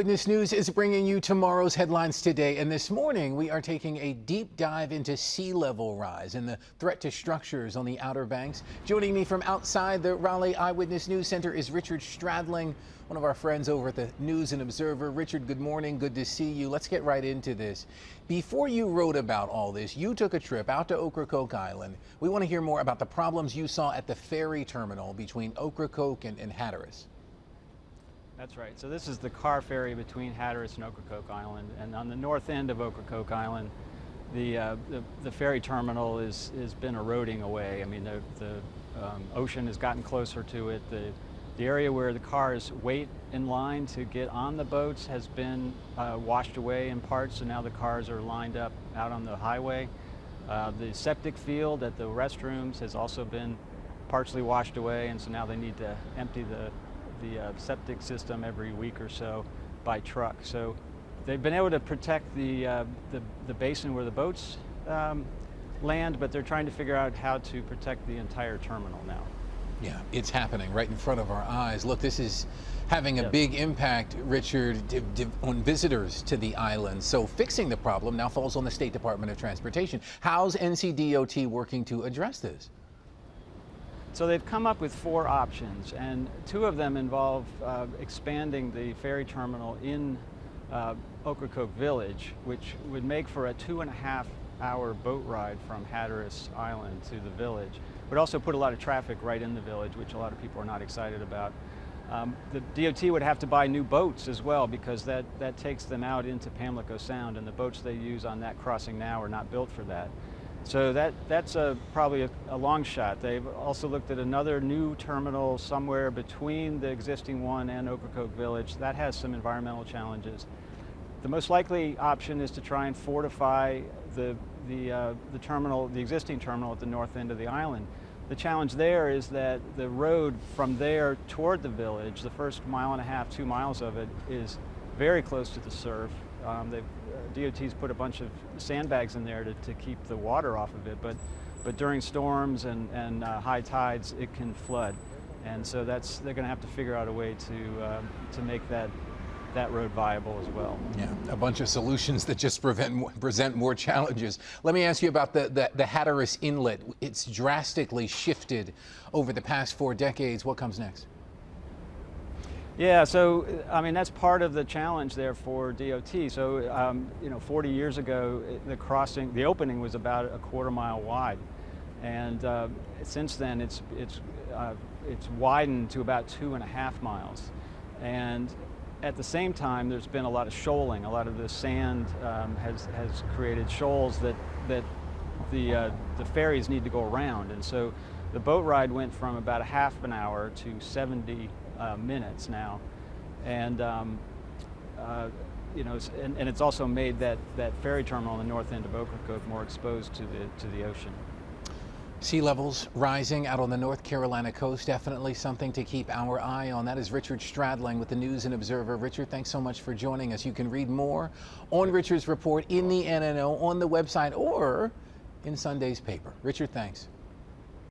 Eyewitness News is bringing you tomorrow's headlines today, and this morning we are taking a deep dive into sea level rise and the threat to structures on the Outer Banks. Joining me from outside the Raleigh Eyewitness News Center is Richard Stradling, one of our friends over at the News and Observer. Richard, good morning. Good to see you. Let's get right into this. Before you wrote about all this, you took a trip out to Ocracoke Island. We want to hear more about the problems you saw at the ferry terminal between Ocracoke and Hatteris. That's right. So this is the car ferry between Hatteris and Ocracoke Island, and on the north end of Ocracoke Island, the ferry terminal has been eroding away. I mean, the ocean has gotten closer to it. The area where the cars wait in line to get on the boats has been washed away in parts, so now the cars are lined up out on the highway. The septic field at the restrooms has also been partially washed away, and so now they need to empty the septic system every week or so by truck. So they've been able to protect the basin where the boats land, but they're trying to figure out how to protect the entire terminal now. Yeah, it's happening right in front of our eyes. Look, this is having a big impact, Richard, on visitors to the island. So fixing the problem now falls on the State Department of Transportation. How's NCDOT working to address this? So they've come up with 4 options, and 2 of them involve expanding the ferry terminal in Ocracoke Village, which would make for a 2.5-hour boat ride from Hatteris Island to the village. Would also put a lot of traffic right in the village, which a lot of people are not excited about. The DOT would have to buy new boats as well, because that takes them out into Pamlico Sound, and the boats they use on that crossing now are not built for that. So that's probably a long shot. They've also looked at another new terminal somewhere between the existing one and Ocracoke Village. That has some environmental challenges. The most likely option is to try and fortify the terminal, the existing terminal at the north end of the island. The challenge there is that the road from there toward the village, the first 1.5 to 2 miles of it, is very close to the surf. DOT's put a bunch of sandbags in there to keep the water off of it, but during storms and high tides, it can flood, and so they're going to have to figure out a way to make that road viable as well. Yeah, a bunch of solutions that just present more challenges. Let me ask you about the Hatteris Inlet. It's drastically shifted over the past 4 decades. What comes next? Yeah, so I mean, that's part of the challenge there for DOT. So 40 years ago, the opening was about a 1/4 mile wide, and since then it's widened to about 2.5 miles. And at the same time, there's been a lot of shoaling. A lot of the sand has created shoals that the ferries need to go around, and so the boat ride went from about a half an hour to 70 minutes now, and and it's also made that ferry terminal on the north end of Ocracoke more exposed to the ocean. Sea levels rising out on the North Carolina coast, definitely something to keep our eye on. That is Richard Stradling with the News and Observer. Richard, thanks so much for joining us. You can read more on Richard's report in the N&O on the website or in Sunday's paper. Richard, thanks.